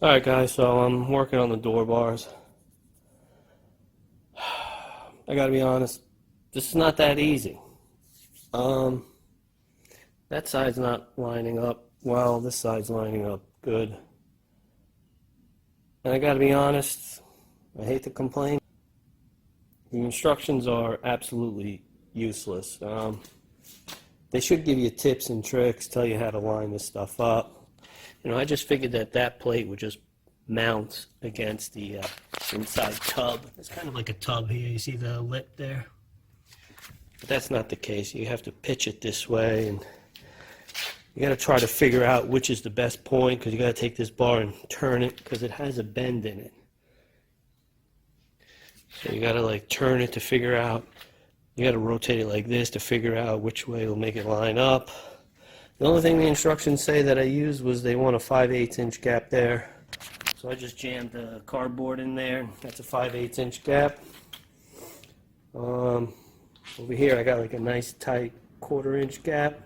Alright guys, so I'm working on the door bars. I gotta be honest, this is not that easy. That side's not lining up well, this side's lining up good. And I gotta be honest, I hate to complain, the instructions are absolutely useless. They should give you tips and tricks, tell you how to line this stuff up. I just figured that plate would just mount against the inside tub. It's kind of like a tub here. You see the lip there? But that's not the case. You have to pitch it this way, and you got to try to figure out which is the best point, because you got to take this bar and turn it, because it has a bend in it. So you got to like turn it to figure out. You got to rotate it like this to figure out which way will make it line up. The only thing the instructions say that I used was they want a 5/8 inch gap there. So I just jammed the cardboard in there. That's a 5/8 inch gap. Over here I got like a nice tight 1/4 inch gap.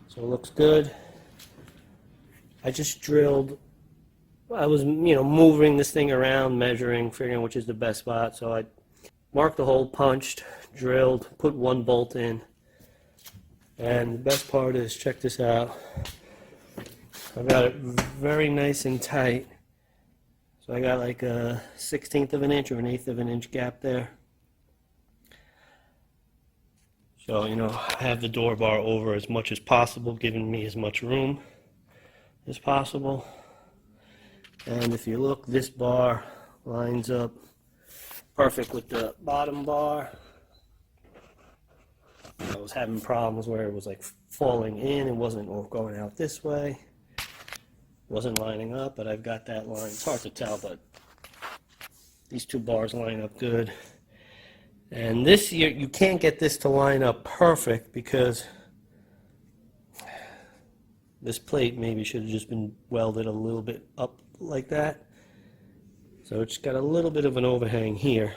So it looks good. I just drilled, I was moving this thing around, measuring, figuring which is the best spot. So I marked the hole, punched, drilled, put one bolt in. And the best part is, check this out. I've got it very nice and tight. So I got like a 1/16 of an inch or an 1/8 of an inch gap there. So, I have the door bar over as much as possible, giving me as much room as possible. And if you look, this bar lines up perfect with the bottom bar. I was having problems where it was like falling in, it wasn't going out this way, wasn't lining up, but I've got that line. It's hard to tell, but these two bars line up good. And this, you can't get this to line up perfect, because this plate maybe should have just been welded a little bit up like that. So it's got a little bit of an overhang here.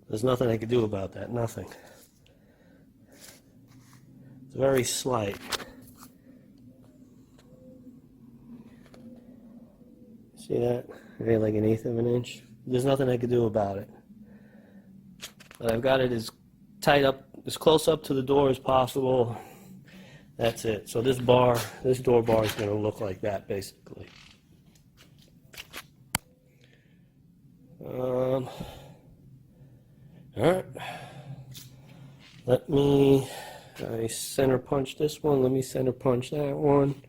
There's nothing I could do about that, nothing. It's very slight. See that? Maybe like an 1/8 of an inch. There's nothing I could do about it. But I've got it as tight up, as close up to the door as possible. That's it. So this door bar is going to look like that basically. Alright. I center punch this one. Let me center punch that one.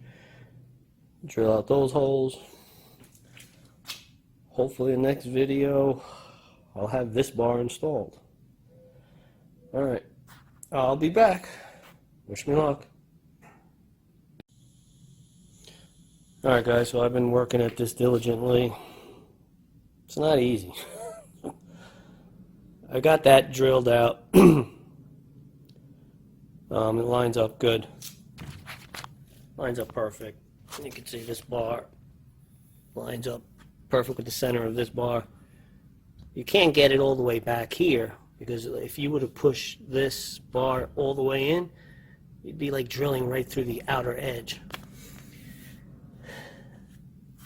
Drill out those holes. Hopefully in the next video I'll have this bar installed. Alright. I'll be back. Wish me luck. Alright guys, so I've been working at this diligently. It's not easy. I got that drilled out. It lines up good. Lines up perfect. You can see this bar lines up perfect with the center of this bar. You can't get it all the way back here, because if you were to push this bar all the way in, you'd be like drilling right through the outer edge.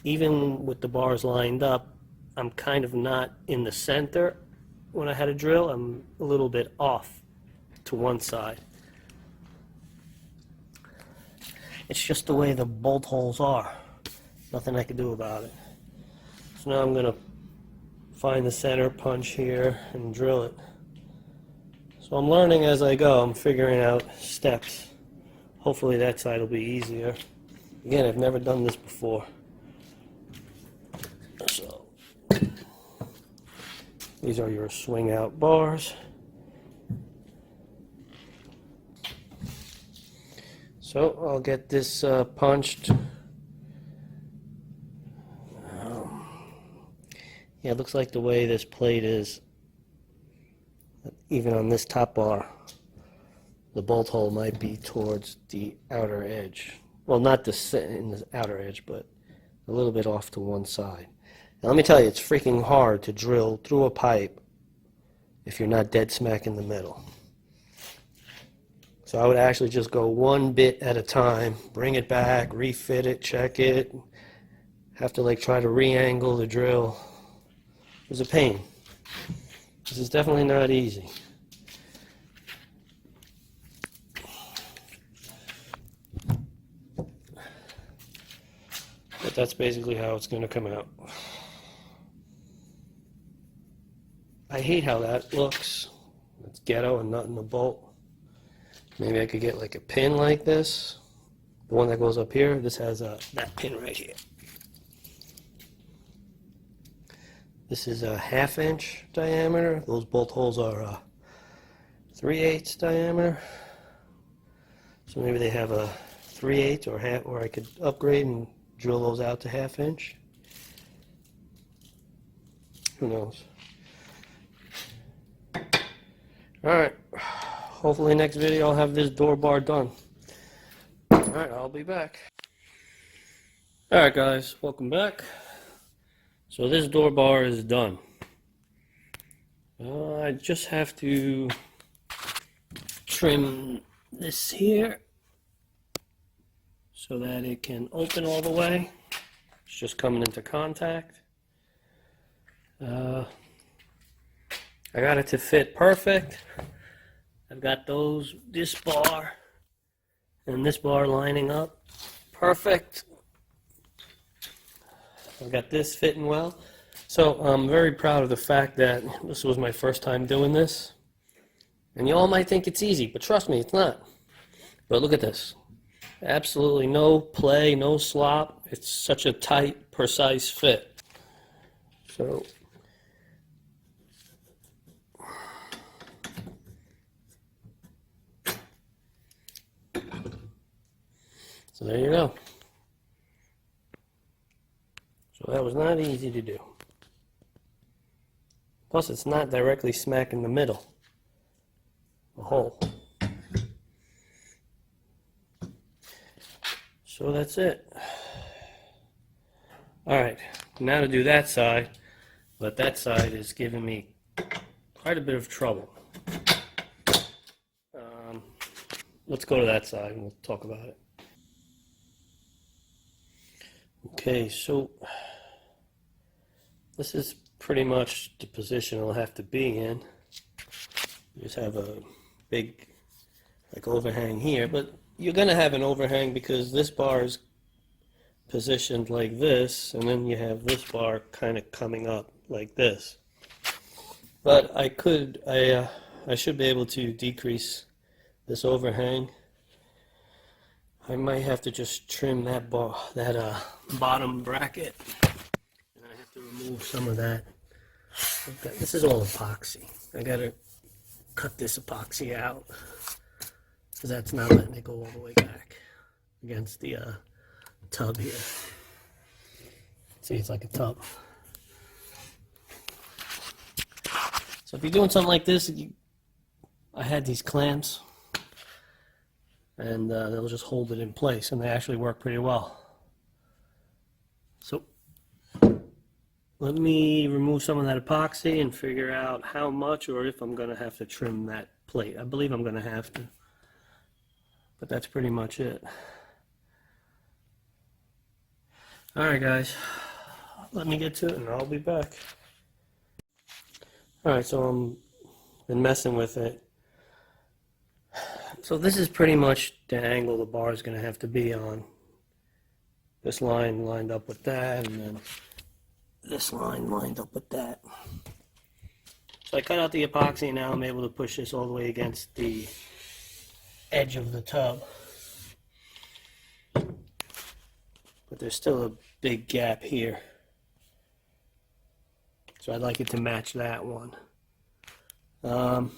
Even with the bars lined up, I'm kind of not in the center when I had a drill. I'm a little bit off to one side. It's just the way the bolt holes are. Nothing I can do about it. So now I'm going to find the center punch here and drill it. So I'm learning as I go. I'm figuring out steps. Hopefully that side will be easier. Again, I've never done this before. So these are your swing out bars. So I'll get this punched. Yeah, it looks like the way this plate is, even on this top bar, the bolt hole might be towards the outer edge. Well, not in the outer edge, but a little bit off to one side. Now let me tell you, it's freaking hard to drill through a pipe if you're not dead smack in the middle. So I would actually just go one bit at a time, bring it back, refit it, check it, have to like try to re-angle the drill. It was a pain. This is definitely not easy. But that's basically how it's going to come out. I hate how that looks. It's ghetto and not in the bolt. Maybe I could get like a pin like this. The one that goes up here. This has that pin right here. This is a 1/2 inch diameter. Those bolt holes are 3/8 diameter. So maybe they have a 3/8 or half, or I could upgrade and drill those out to 1/2 inch. Who knows? Alright. Hopefully next video I'll have this door bar done. Alright, I'll be back. Alright guys, welcome back. So this door bar is done. I just have to trim this here so that it can open all the way. It's just coming into contact. I got it to fit perfect. I've got this bar and this bar lining up perfect. I've got this fitting well. So I'm very proud of the fact that this was my first time doing this. And you all might think it's easy, but trust me, it's not. But look at this. Absolutely no play, no slop. It's such a tight, precise fit. So there you go. So that was not easy to do. Plus it's not directly smack in the middle. The hole. So that's it. Alright, now to do that side. But that side is giving me quite a bit of trouble. Let's go to that side and we'll talk about it. Okay, so this is pretty much the position I'll have to be in. You just have a big like overhang here, but you're going to have an overhang because this bar is positioned like this, and then you have this bar kind of coming up like this. But I should be able to decrease this overhang. I might have to just trim that bottom bracket, and I have to remove some of that. This is all epoxy. I gotta cut this epoxy out because that's not letting it go all the way back against the tub here. See, it's like a tub. So if you're doing something like this, I had these clamps, and they'll just hold it in place, and they actually work pretty well. So let me remove some of that epoxy and figure out how much, or if I'm going to have to trim that plate. I believe I'm going to have to, but that's pretty much it. Alright guys, let me get to it and I'll be back. Alright, so I've been messing with it. So this is pretty much the angle the bar is going to have to be on. This line lined up with that, and then this line lined up with that. So I cut out the epoxy, and now I'm able to push this all the way against the edge of the tub. But there's still a big gap here. So I'd like it to match that one. So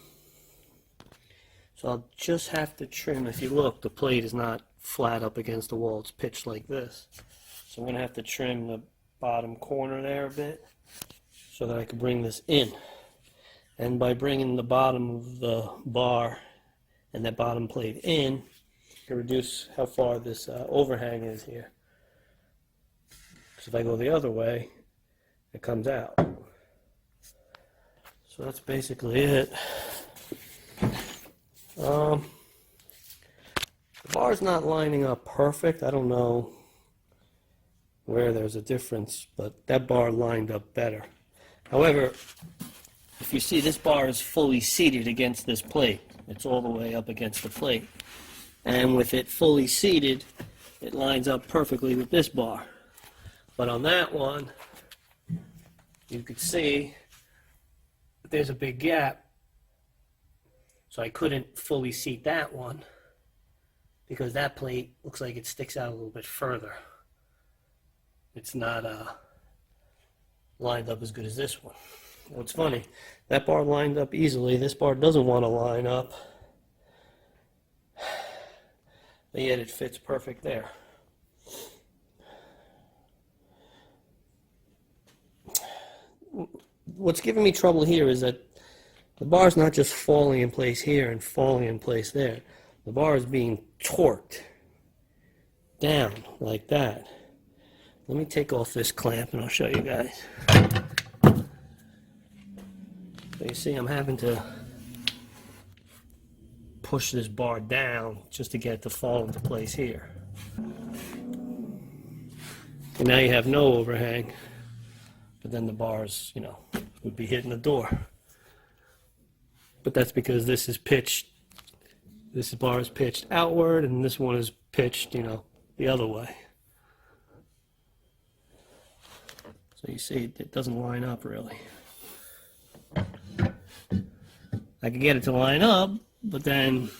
I'll just have to trim. If you look, the plate is not flat up against the wall. It's pitched like this. So I'm going to have to trim the bottom corner there a bit so that I can bring this in. And by bringing the bottom of the bar and that bottom plate in, I can reduce how far this overhang is here. Because if I go the other way, it comes out. So that's basically it. The bar's not lining up perfect. I don't know where there's a difference, but that bar lined up better. However, if you see, this bar is fully seated against this plate. It's all the way up against the plate. And with it fully seated, it lines up perfectly with this bar. But on that one, you could see that there's a big gap. So I couldn't fully seat that one because that plate looks like it sticks out a little bit further. It's not lined up as good as this one. What's funny, that bar lined up easily. This bar doesn't want to line up. But yet it fits perfect there. What's giving me trouble here is that the bar is not just falling in place here and falling in place there. The bar is being torqued down like that. Let me take off this clamp and I'll show you guys. So you see I'm having to push this bar down just to get it to fall into place here. And now you have no overhang, but then the bars, you know, would be hitting the door. But that's because this is pitched, this bar is pitched outward and this one is pitched, you know, the other way. So you see it doesn't line up really. I can get it to line up, but then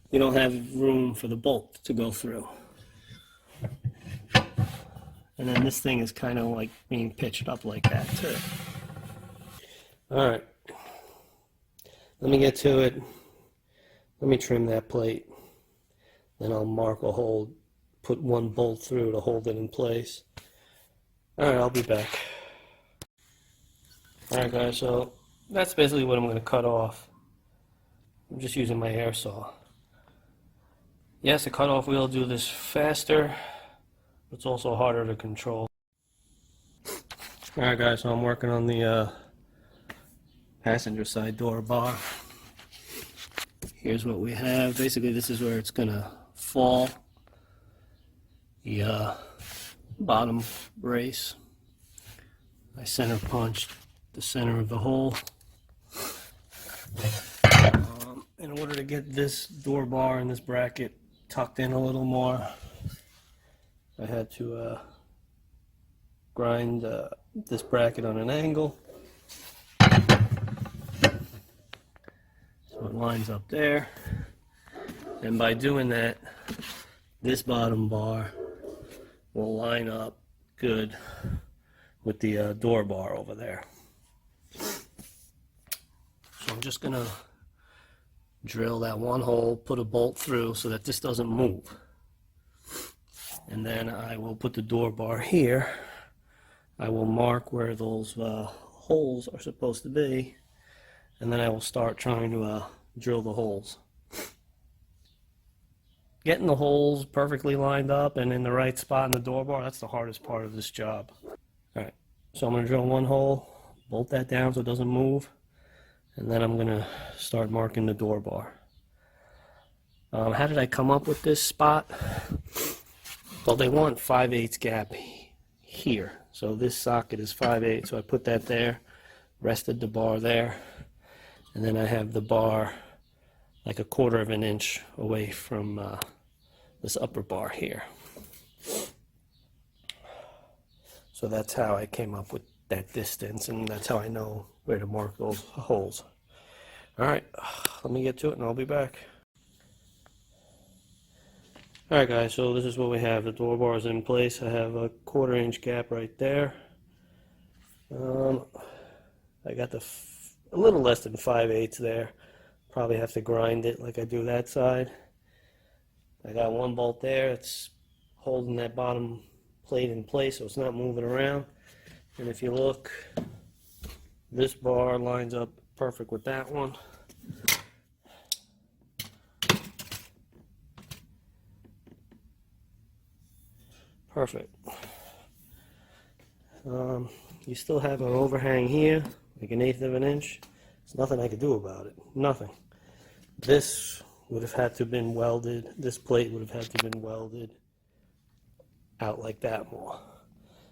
you don't have room for the bolt to go through. And then this thing is kind of like being pitched up like that too. All right, let me get to it. Let me trim that plate. Then I'll mark a hole, put one bolt through to hold it in place. All right, I'll be back. All right, guys, so that's basically what I'm going to cut off. I'm just using my air saw. Yes, the cutoff wheel will do this faster, but it's also harder to control. All right, guys, so I'm working on the passenger side door bar. Here's what we have. Basically, this is where it's going to fall. The bottom brace. I center punched the center of the hole. In order to get this door bar and this bracket tucked in a little more, I had to grind this bracket on an angle. So it lines up there. And by doing that, this bottom bar will line up good with the door bar over there. So I'm just gonna drill that one hole, put a bolt through so that this doesn't move. And then I will put the door bar here. I will mark where those holes are supposed to be, and then I will start trying to drill the holes. Getting the holes perfectly lined up and in the right spot in the door bar, that's the hardest part of this job. Alright, so I'm going to drill one hole, bolt that down so it doesn't move, and then I'm going to start marking the door bar. How did I come up with this spot? Well, they want 5/8 gap here. So this socket is 5/8, so I put that there, rested the bar there, and then I have the bar like 1/4 of an inch away from this upper bar here. So that's how I came up with that distance, and that's how I know where to mark those holes. Alright, let me get to it and I'll be back. Alright guys, so this is what we have. The door bar is in place. I have a 1/4 inch gap right there. I got a little less than 5/8 there. Probably have to grind it like I do that side. I got one bolt there. It's holding that bottom plate in place so it's not moving around. And if you look, this bar lines up perfect with that one. Perfect. You still have an overhang here, like 1/8 of an inch. There's nothing I could do about it. Nothing. This would have had to have been welded. This plate would have had to have been welded out like that more.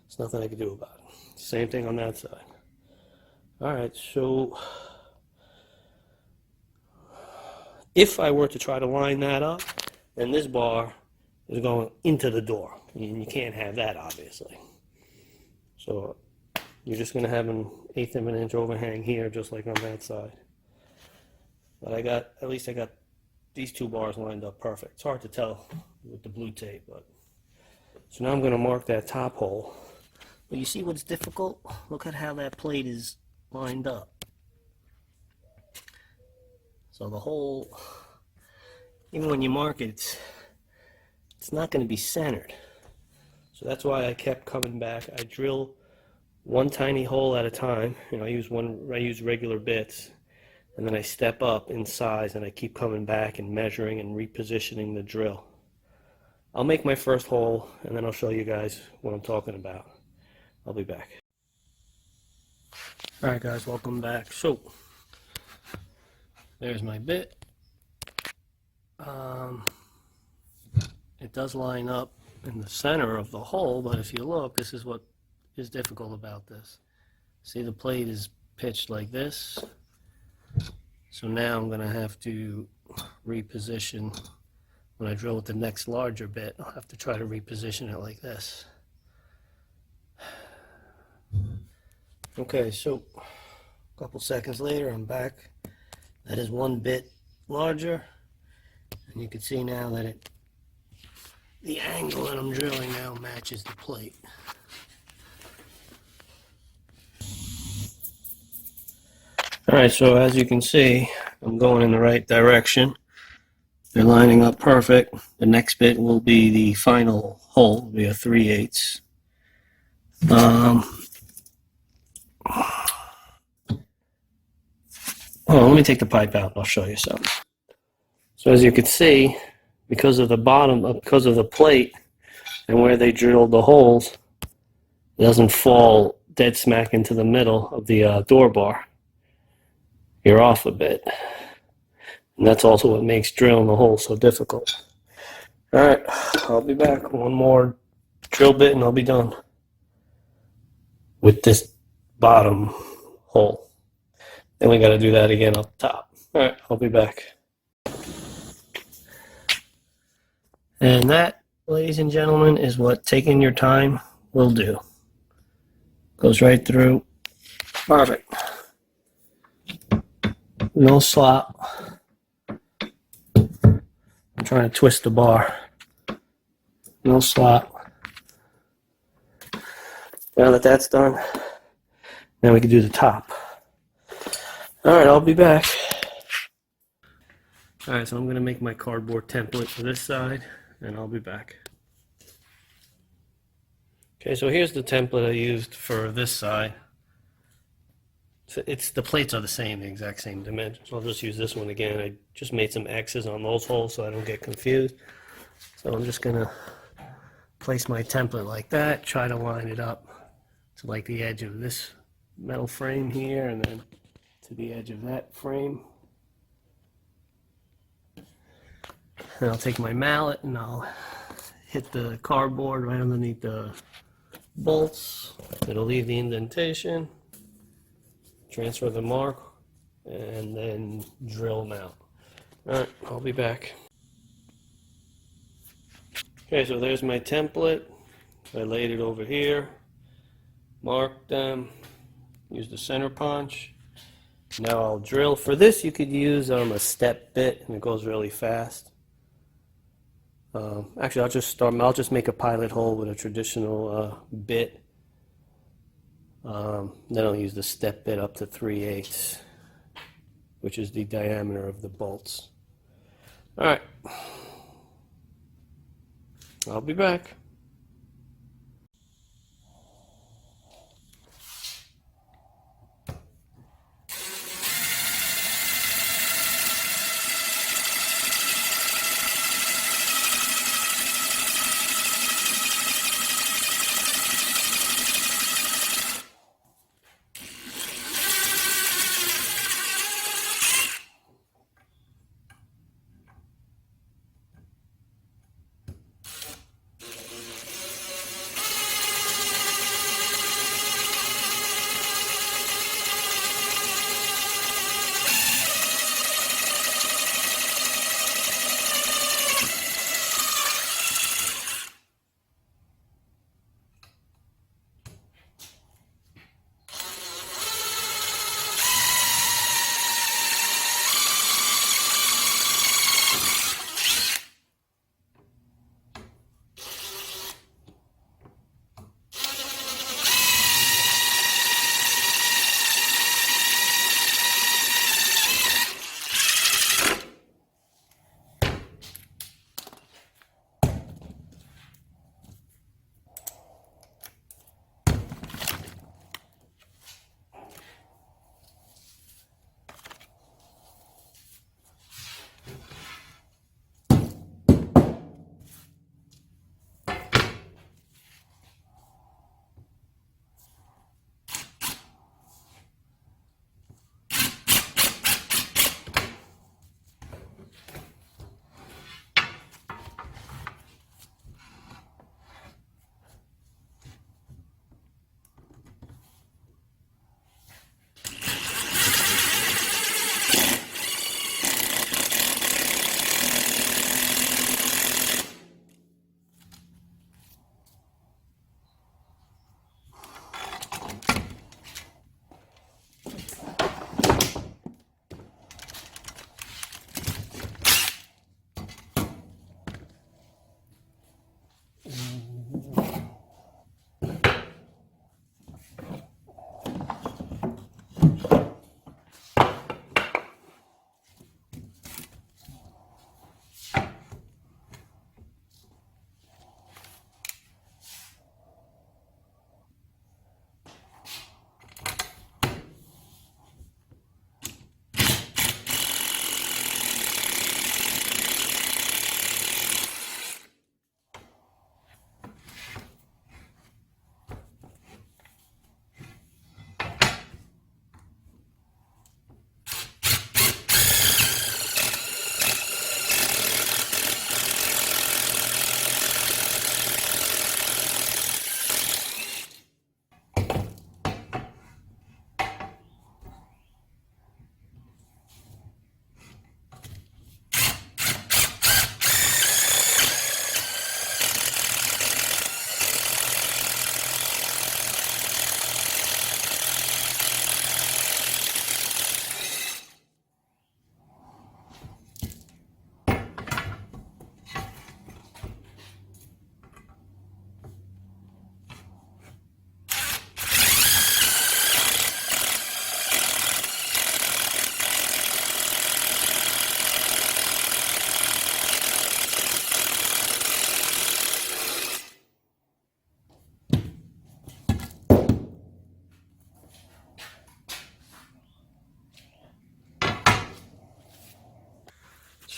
There's nothing I can do about it. Same thing on that side. All right, so if I were to try to line that up, then this bar is going into the door, and you can't have that, obviously. So you're just going to have an 1/8 of an inch overhang here, just like on that side. But at least I got these two bars lined up perfect. It's hard to tell with the blue tape, but so now I'm going to mark that top hole. But you see what's difficult? Look at how that plate is lined up. So the hole, even when you mark it, it's not going to be centered. So that's why I kept coming back. I drill one tiny hole at a time. I use regular bits, and then I step up in size, and I keep coming back and measuring and repositioning the drill. I'll make my first hole, and then I'll show you guys what I'm talking about. I'll be back. Alright guys, welcome back. So, there's my bit. It does line up in the center of the hole, but if you look, this is what is difficult about this. See, the plate is pitched like this. So now I'm going to have to reposition. When I drill with the next larger bit, I'll have to try to reposition it like this. Okay, so a couple seconds later, I'm back. That is one bit larger, and you can see now that the angle that I'm drilling now matches the plate. Alright, so as you can see, I'm going in the right direction. They're lining up perfect. The next bit will be the final hole, will be a 3/8. Oh, let me take the pipe out and I'll show you something. So as you can see, because of the because of the plate and where they drilled the holes, it doesn't fall dead smack into the middle of the door bar. You're off a bit. And that's also what makes drilling the hole so difficult. Alright, I'll be back. One more drill bit and I'll be done with this bottom hole. Then we got to do that again up top. Alright, I'll be back. And that, ladies and gentlemen, is what taking your time will do. Goes right through. Perfect. No slop. I'm trying to twist the bar. No slop. Now that that's done, now we can do the top. Alright, I'll be back. Alright, so I'm going to make my cardboard template for this side, and I'll be back. Okay, so here's the template I used for this side. So the plates are the same, the exact same dimensions. I'll just use this one again. I just made some X's on those holes so I don't get confused. So I'm just going to place my template like that, try to line it up to like the edge of this metal frame here, and then to the edge of that frame. And I'll take my mallet and I'll hit the cardboard right underneath the bolts. It'll leave the indentation. Transfer the mark, and then drill them out. Alright, I'll be back. Okay, so there's my template. I laid it over here, marked them, use the center punch. Now I'll drill. For this you could use a step bit and it goes really fast. Actually I'll just make a pilot hole with a traditional bit. Then I'll use the step bit up to 3/8, which is the diameter of the bolts. Alright, I'll be back.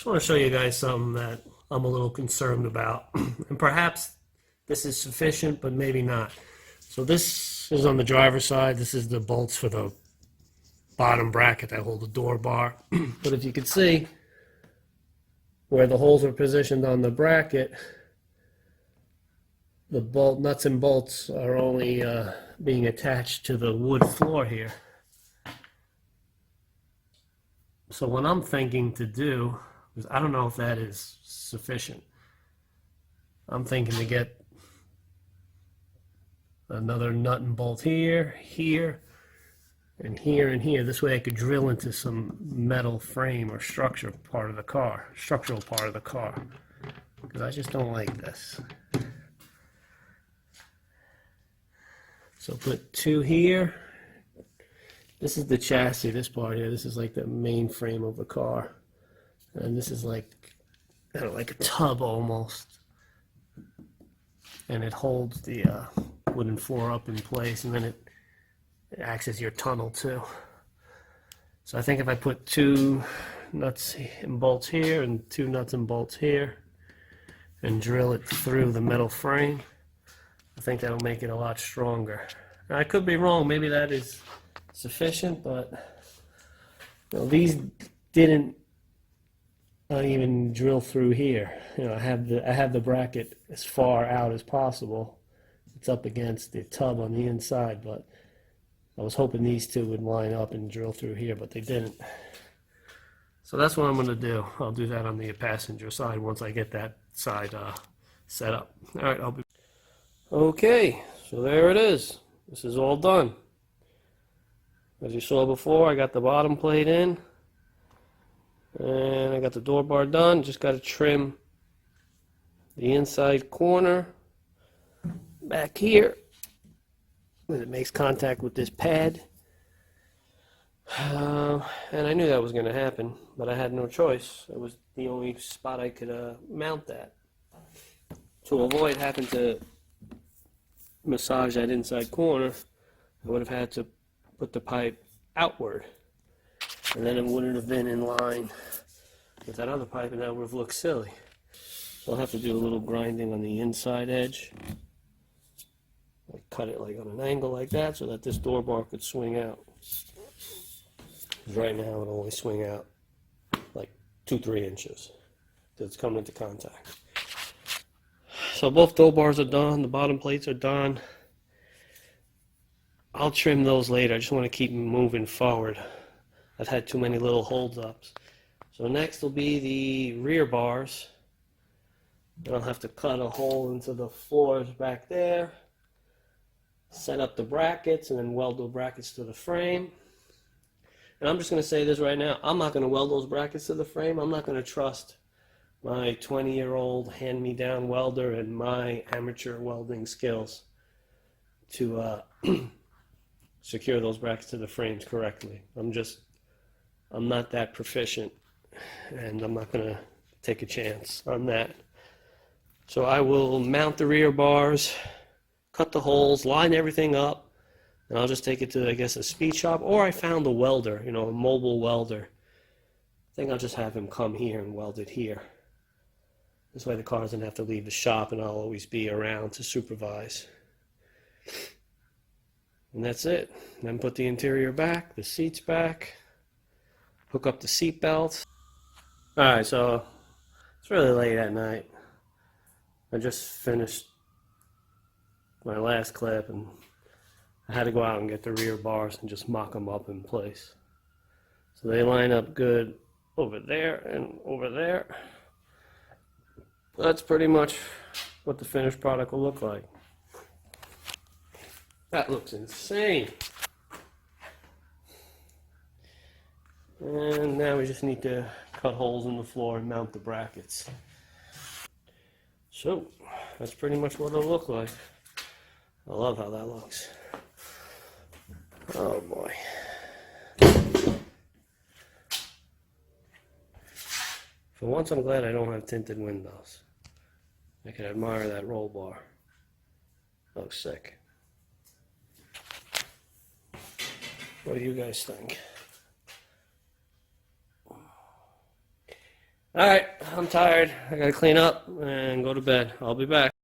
just want to show you guys something that I'm a little concerned about. And perhaps this is sufficient, but maybe not. So this is on the driver's side. This is the bolts for the bottom bracket that hold the door bar. But if you can see where the holes are positioned on the bracket, the bolt nuts and bolts are only being attached to the wood floor here. So what I'm thinking to do is, I don't know if that is sufficient. I'm thinking to get another nut and bolt here, here, and here and here. This way I could drill into some metal frame or structural part of the car, because I just don't like this. So put two here. This is the chassis, this part here. This is like the main frame of the car. And this is like, I don't know, like a tub almost. And it holds the wooden floor up in place, and then it acts as your tunnel too. So I think if I put two nuts and bolts here and two nuts and bolts here and drill it through the metal frame, I think that'll make it a lot stronger. Now, I could be wrong, maybe that is sufficient, but you know, these didn't even drill through here. You know, I have the bracket as far out as possible. It's up against the tub on the inside, but I was hoping these two would line up and drill through here, but they didn't. So that's what I'm going to do. I'll do that on the passenger side once I get that side set up. All right, I'll be... Okay, so there it is. This is all done. As you saw before, I got the bottom plate in, and I got the door bar done. Just got to trim the inside corner back here when it makes contact with this pad. And I knew that was going to happen, but I had no choice. It was the only spot I could mount that. To avoid having to massage that inside corner, I would have had to put the pipe outward, and then it wouldn't have been in line with that other pipe, and that would have looked silly. So I'll have to do a little grinding on the inside edge. I cut it like on an angle like that so that this door bar could swing out. Right now it'll only swing out like 2-3 inches till it's coming into contact. So both door bars are done, the bottom plates are done. I'll trim those later. I just want to keep moving forward. I've had too many little holdups. So next will be the rear bars. And I'll have to cut a hole into the floors back there, set up the brackets, and then weld the brackets to the frame. And I'm just going to say this right now. I'm not going to weld those brackets to the frame. I'm not going to trust my 20-year-old hand-me-down welder and my amateur welding skills to secure those brackets to the frames correctly. I'm not that proficient, and I'm not going to take a chance on that. So I will mount the rear bars, cut the holes, line everything up, and I'll just take it to, I guess, a speed shop, or I found a welder, you know, a mobile welder. I think I'll just have him come here and weld it here. This way the car doesn't have to leave the shop, and I'll always be around to supervise. And that's it. Then put the interior back, the seats back, hook up the seat belts. Alright, so it's really late at night. I just finished my last clip, and I had to go out and get the rear bars and just mock them up in place. So they line up good over there and over there. That's pretty much what the finished product will look like. That looks insane. And now we just need to cut holes in the floor and mount the brackets. So that's pretty much what it'll look like. I love how that looks. Oh boy. For once, I'm glad I don't have tinted windows. I can admire that roll bar. Looks sick. What do you guys think? All right, I'm tired. I gotta clean up and go to bed. I'll be back.